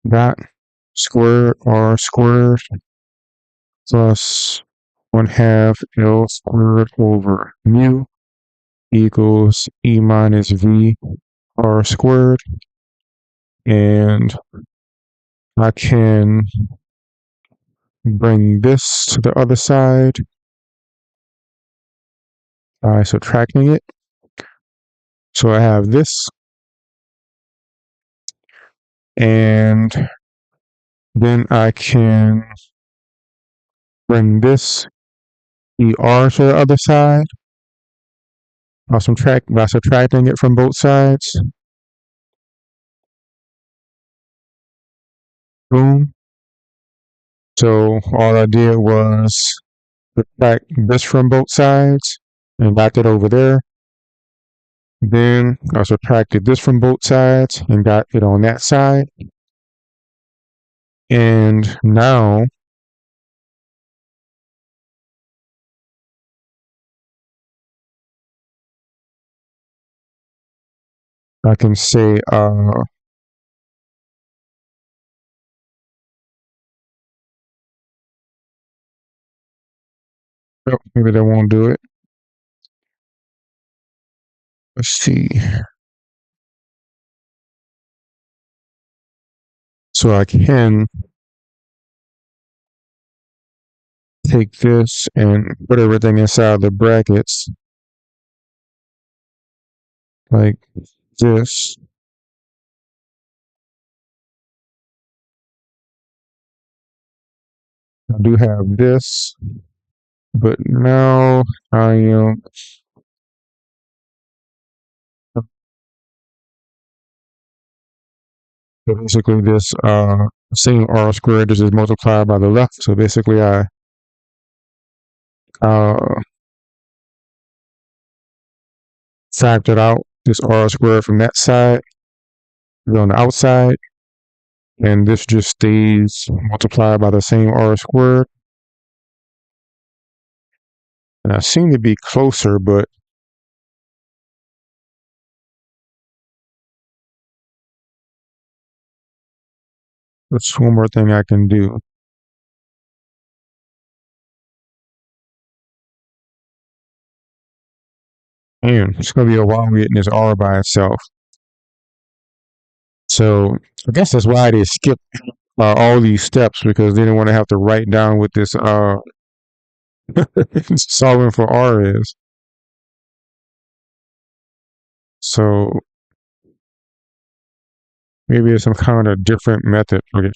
dot squared r squared plus 1/2 L squared over mu equals E minus V R squared. And I can bring this to the other side by subtracting it. So I have this, and then I can bring this ER to the other side. I'll subtract by subtracting it from both sides. Boom. So all I did was subtract this from both sides and got it over there. Then I subtracted this from both sides and got it on that side. And now I can say, oh, maybe that won't do it. Let's see. So I can take this and put everything inside the brackets like this. I do have this, but now I am so basically this same r squared is just multiplied by the left. So basically I uh factored out this r squared from that side on the outside, and this just stays multiplied by the same r squared. And I seem to be closer, but that's one more thing I can do. And it's going to be a while getting this R by itself. So I guess that's why they skipped all these steps, because they didn't want to have to write down what this solving for R is. So maybe it's some kind of different method. Okay,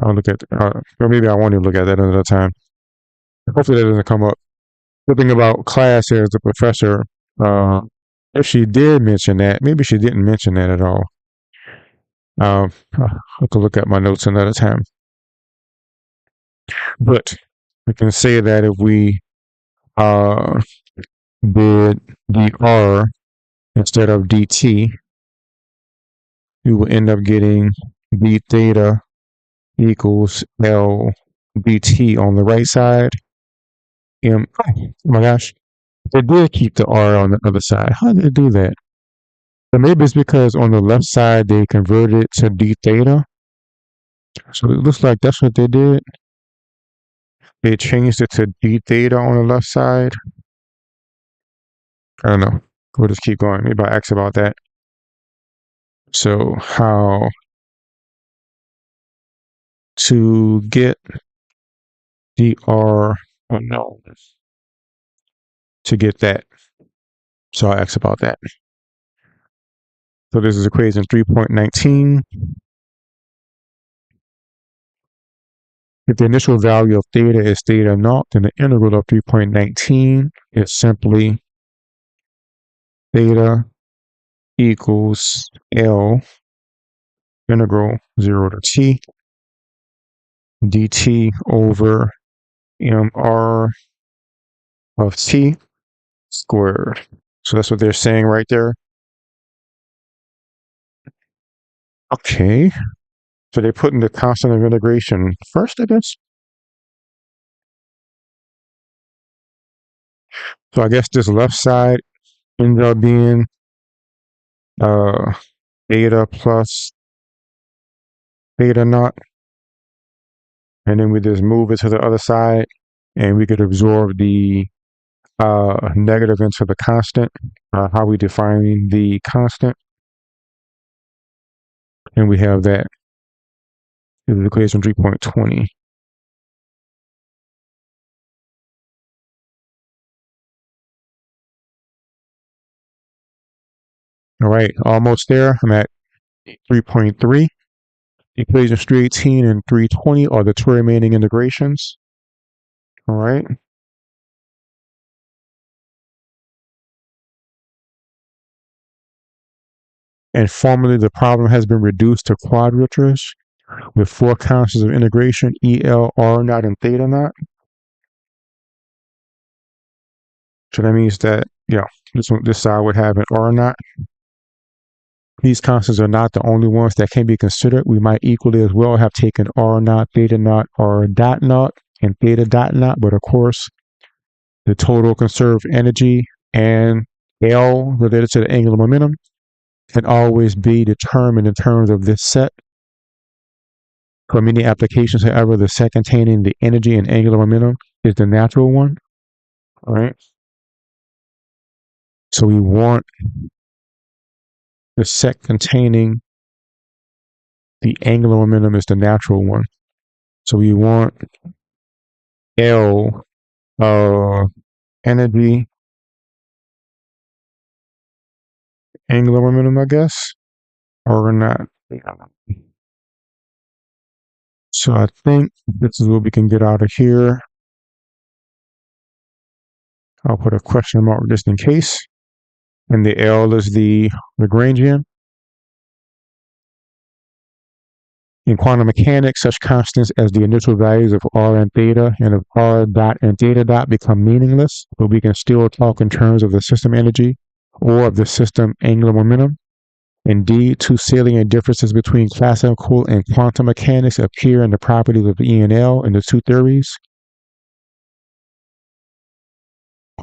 I'll look at, or maybe I won't even look at that another time. Hopefully that doesn't come up. The thing about class is the professor, if she did mention that, maybe she didn't mention that at all. I can look at my notes another time. But we can say that if we did dr instead of dt, we will end up getting d theta equals L dt on the right side. Oh my gosh, they did keep the r on the other side. How did they do that? So maybe it's because on the left side they converted it to d theta. So it looks like that's what they did. They changed it to d theta on the left side. I don't know. We'll just keep going. Maybe I'll ask about that. So how to get dr unknown to get that. So I'll ask about that. So this is equation 3.19. If the initial value of theta is theta naught, then the integral of 3.19 is simply theta equals L integral 0 to t dt over mr of t squared. So that's what they're saying right there. Okay. So they put in the constant of integration first, I guess. So I guess this left side ends up being uh, beta plus beta naught. And then we just move it to the other side and we could absorb the negative into the constant, how we define the constant. And we have that in equation 3.20. All right, almost there. I'm at 3.3. Equations 318 and 320 are the two remaining integrations. All right. And formally, the problem has been reduced to quadratures with four constants of integration, EL, R naught, and theta naught. So that means that, this side would have an R naught. These constants are not the only ones that can be considered. We might equally as well have taken R naught, theta naught, R dot naught, and theta dot naught. But of course, the total conserved energy and L related to the angular momentum can always be determined in terms of this set. For many applications, however, the set containing the energy and angular momentum is the natural one. All right. So we want the set containing the angular momentum is the natural one. So we want L energy, angular momentum, I guess, or not. So I think this is what we can get out of here. I'll put a question mark just in case. And the L is the Lagrangian. In quantum mechanics, such constants as the initial values of R and theta and of R dot and theta dot become meaningless, but we can still talk in terms of the system energy or of the system angular momentum. Indeed, two salient differences between classical and quantum mechanics appear in the properties of E and L in the two theories.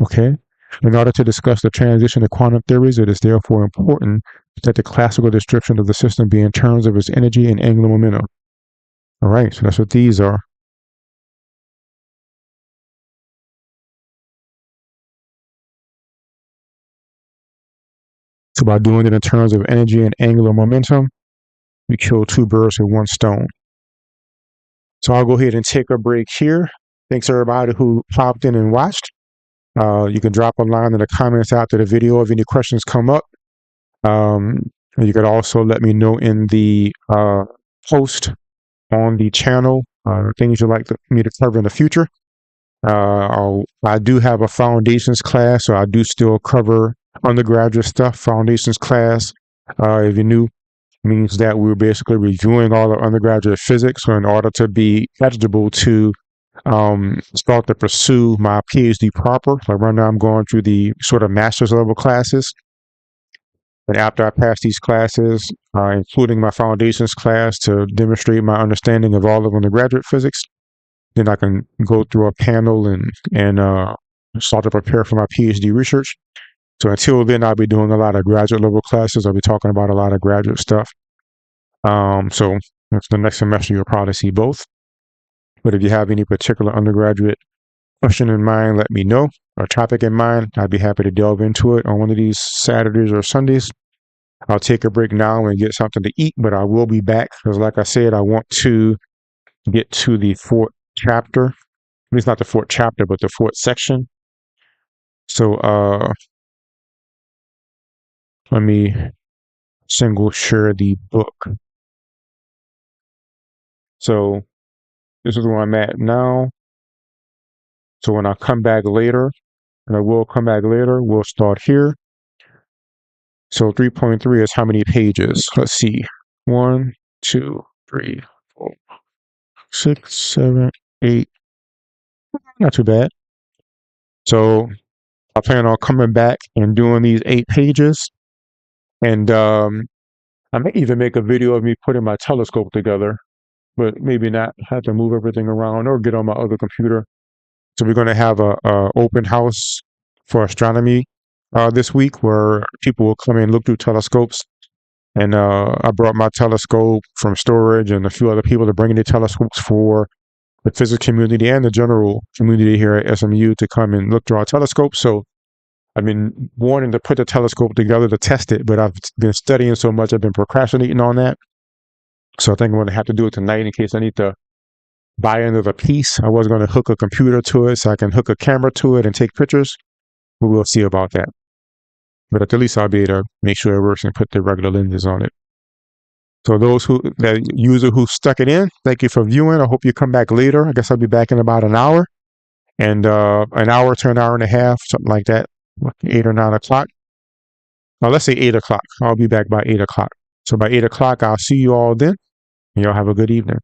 Okay. In order to discuss the transition to quantum theories, it is therefore important that the classical description of the system be in terms of its energy and angular momentum. All right, so that's what these are. So by doing it in terms of energy and angular momentum, we kill two birds with one stone. So I'll go ahead and take a break here. Thanks everybody who popped in and watched. You can drop a line in the comments after the video if any questions come up. You could also let me know in the post on the channel things you'd like me to cover in the future. I do have a foundations class, so I do still cover undergraduate stuff. Foundations class, if you're new, means that we're basically reviewing all of undergraduate physics. So in order to be eligible to start to pursue my PhD proper, like right now I'm going through the sort of master's level classes. And after I pass these classes, including my foundations class to demonstrate my understanding of all of undergraduate physics, then I can go through a panel and start to prepare for my PhD research. So until then, I'll be doing a lot of graduate level classes. I'll be talking about a lot of graduate stuff. So that's the next semester, you'll probably see both. But if you have any particular undergraduate question in mind, let me know, or topic in mind. I'd be happy to delve into it on one of these Saturdays or Sundays. I'll take a break now and get something to eat, but I will be back because, like I said, I want to get to the fourth chapter. At least not the fourth chapter, but the fourth section. So let me single share the book. So this is where I'm at now. So when I come back later, and I will come back later, we'll start here. So 3.3 is how many pages? Let's see. 1, 2, 3, 4, 6, 7, 8. Not too bad. So I plan on coming back and doing these 8 pages. And I may even make a video of me putting my telescope together, but maybe not. Have to move everything around or get on my other computer. So we're going to have a open house for astronomy this week, where people will come in and look through telescopes. And I brought my telescope from storage, and a few other people to bring in their telescopes for the physics community and the general community here at SMU to come and look through our telescopes. So I've been wanting to put the telescope together to test it, but I've been studying so much, I've been procrastinating on that. So I think I'm going to have to do it tonight in case I need to buy another piece. I was going to hook a computer to it so I can hook a camera to it and take pictures. But we'll see about that. But at the least I'll be able to make sure it works and put the regular lenses on it. So that user who stuck it in, thank you for viewing. I hope you come back later. I guess I'll be back in about an hour. And an hour to an hour and a half, something like that, 8 or 9 o'clock. Let's say 8 o'clock. I'll be back by 8 o'clock. So by 8 o'clock, I'll see you all then. And y'all have a good evening.